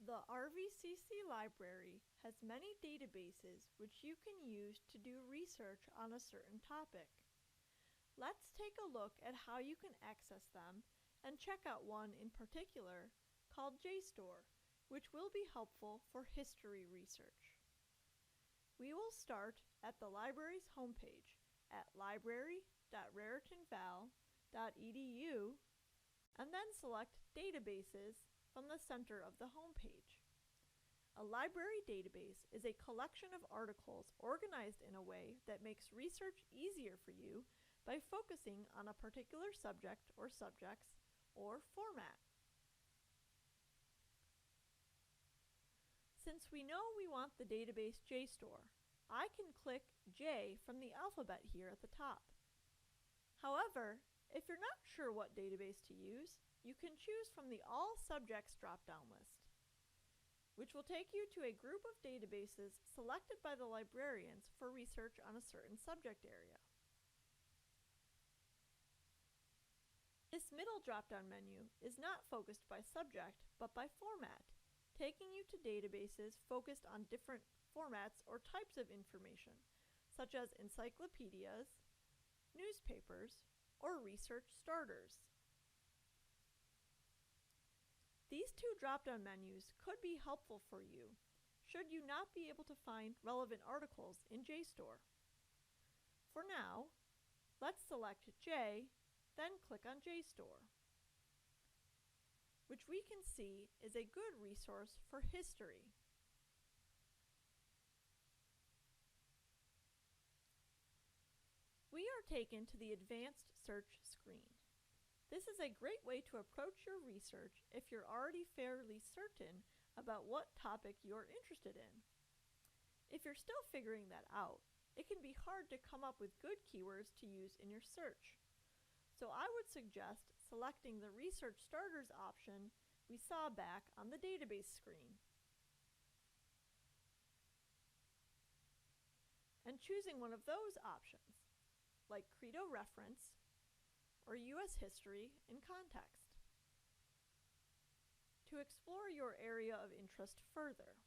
The RVCC library has many databases which you can use to do research on a certain topic. Let's take a look at how you can access them and check out one in particular called JSTOR, which will be helpful for history research. We will start at the library's homepage at library.raritanval.edu and then select Databases from the center of the homepage. A library database is a collection of articles organized in a way that makes research easier for you by focusing on a particular subject or subjects or format. Since we know we want the database JSTOR, I can click J from the alphabet here at the top. However, if you're not sure what database to use, you can choose from the All Subjects drop-down list, which will take you to a group of databases selected by the librarians for research on a certain subject area. This middle drop-down menu is not focused by subject, but by format, taking you to databases focused on different formats or types of information, such as encyclopedias, newspapers, or research starters. These two drop-down menus could be helpful for you should you not be able to find relevant articles in JSTOR. For now, let's select J, then click on JSTOR, which we can see is a good resource for history. We are taken to the Advanced Search screen. This is a great way to approach your research if you're already fairly certain about what topic you're interested in. If you're still figuring that out, it can be hard to come up with good keywords to use in your search. So I would suggest selecting the Research Starters option we saw back on the database screen, and choosing one of those options, like Credo Reference or U.S. History in Context, to explore your area of interest further.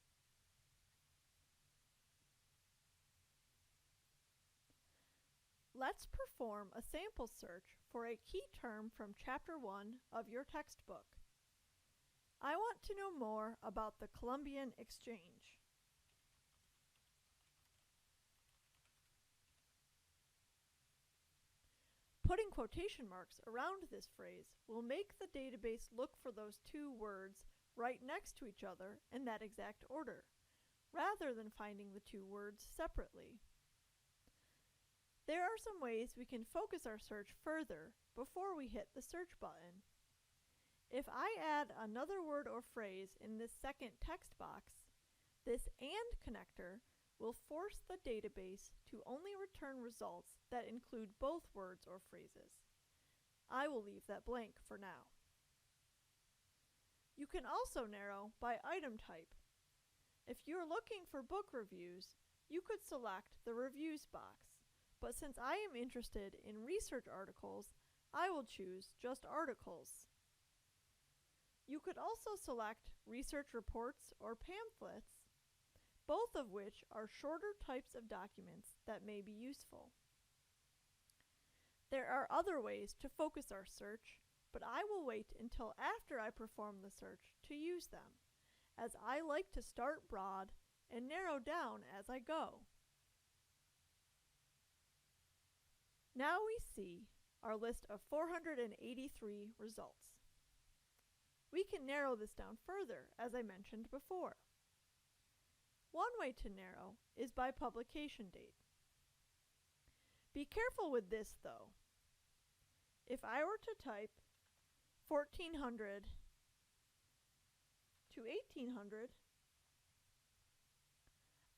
Let's perform a sample search for a key term from Chapter 1 of your textbook. I want to know more about the Columbian Exchange. Putting quotation marks around this phrase will make the database look for those two words right next to each other in that exact order, rather than finding the two words separately. There are some ways we can focus our search further before we hit the search button. If I add another word or phrase in this second text box, this AND connector will force the database to only return results that include both words or phrases. I will leave that blank for now. You can also narrow by item type. If you're looking for book reviews, you could select the Reviews box, but since I am interested in research articles, I will choose just Articles. You could also select Research Reports or Pamphlets, both of which are shorter types of documents that may be useful. There are other ways to focus our search, but I will wait until after I perform the search to use them, as I like to start broad and narrow down as I go. Now we see our list of 483 results. We can narrow this down further, as I mentioned before. One way to narrow is by publication date. Be careful with this though. If I were to type 1400 to 1800,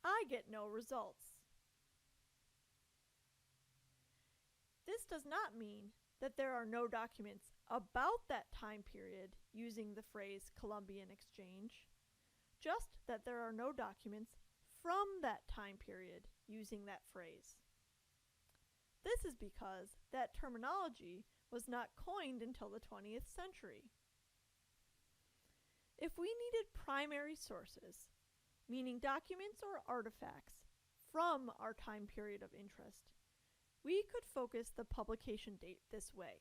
I get no results. This does not mean that there are no documents about that time period using the phrase Columbian Exchange, just that there are no documents from that time period using that phrase. This is because that terminology was not coined until the 20th century. If we needed primary sources, meaning documents or artifacts from our time period of interest, we could focus the publication date this way.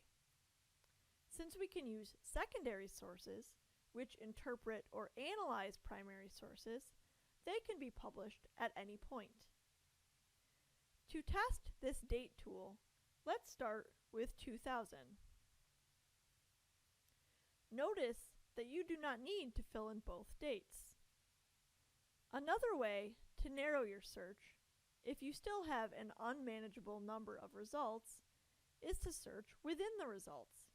Since we can use secondary sources, which interpret or analyze primary sources, they can be published at any point. To test this date tool, let's start with 2000. Notice that you do not need to fill in both dates. Another way to narrow your search, if you still have an unmanageable number of results, is to search within the results.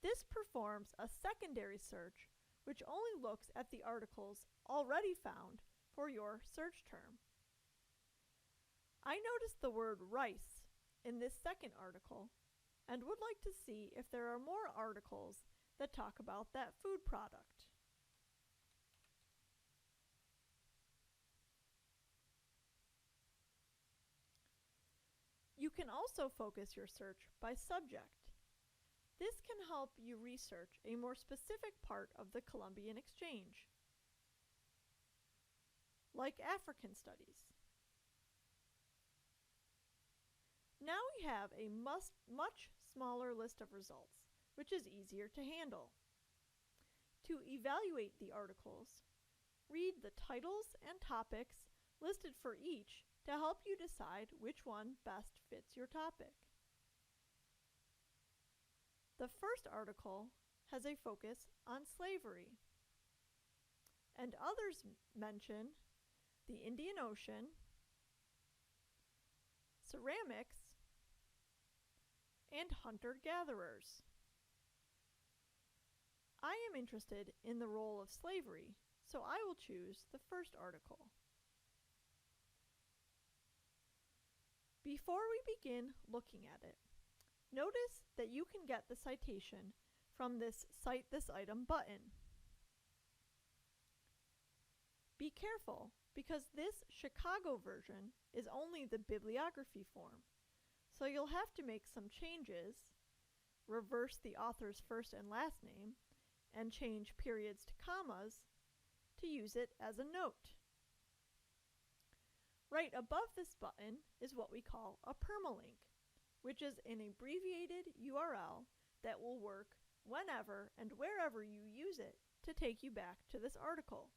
This performs a secondary search which only looks at the articles already found for your search term. I noticed the word rice in this second article and would like to see if there are more articles that talk about that food product. You can also focus your search by subject. This can help you research a more specific part of the Columbian Exchange, like African studies. Now we have a much smaller list of results, which is easier to handle. To evaluate the articles, read the titles and topics listed for each to help you decide which one best fits your topic. The first article has a focus on slavery, and others mention the Indian Ocean, ceramics, and hunter-gatherers. I am interested in the role of slavery, so I will choose the first article. Before we begin looking at it, notice that you can get the citation from this Cite This Item button. Be careful, because this Chicago version is only the bibliography form, so you'll have to make some changes, reverse the author's first and last name, and change periods to commas to use it as a note. Right above this button is what we call a permalink, which is an abbreviated URL that will work whenever and wherever you use it to take you back to this article.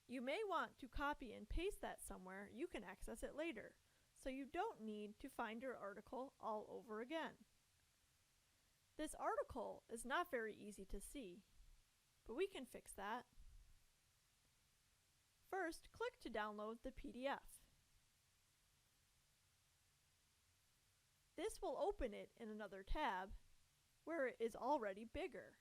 You may want to copy and paste that somewhere you can access it later, so you don't need to find your article all over again. This article is not very easy to see, but we can fix that. First, click to download the PDF. This will open it in another tab where it is already bigger,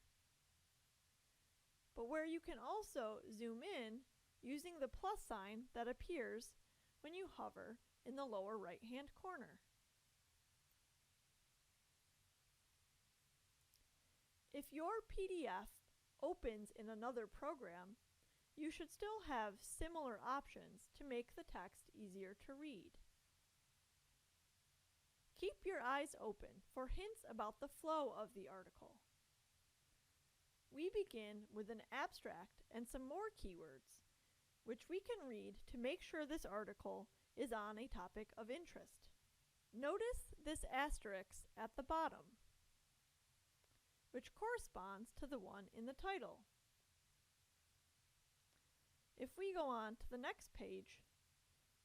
but where you can also zoom in using the plus sign that appears when you hover in the lower right-hand corner. If your PDF opens in another program, you should still have similar options to make the text easier to read. Keep your eyes open for hints about the flow of the article. We begin with an abstract and some more keywords, which we can read to make sure this article is on a topic of interest. Notice this asterisk at the bottom, which corresponds to the one in the title. If we go on to the next page,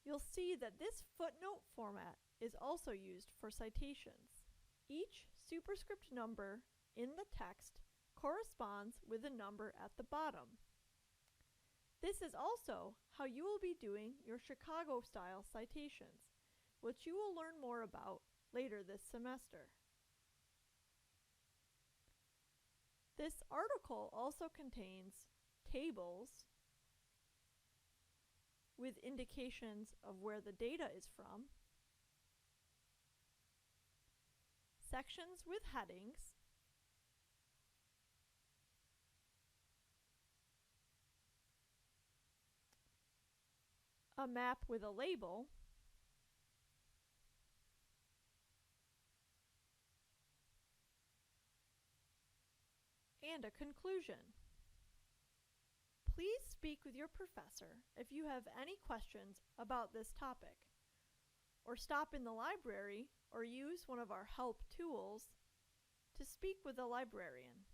you'll see that this footnote format is also used for citations. Each superscript number in the text corresponds with a number at the bottom. This is also how you will be doing your Chicago-style citations, which you will learn more about later this semester. This article also contains tables with indications of where the data is from, sections with headings, a map with a label, and a conclusion. speak with your professor if you have any questions about this topic, or stop in the library or use one of our help tools to speak with a librarian.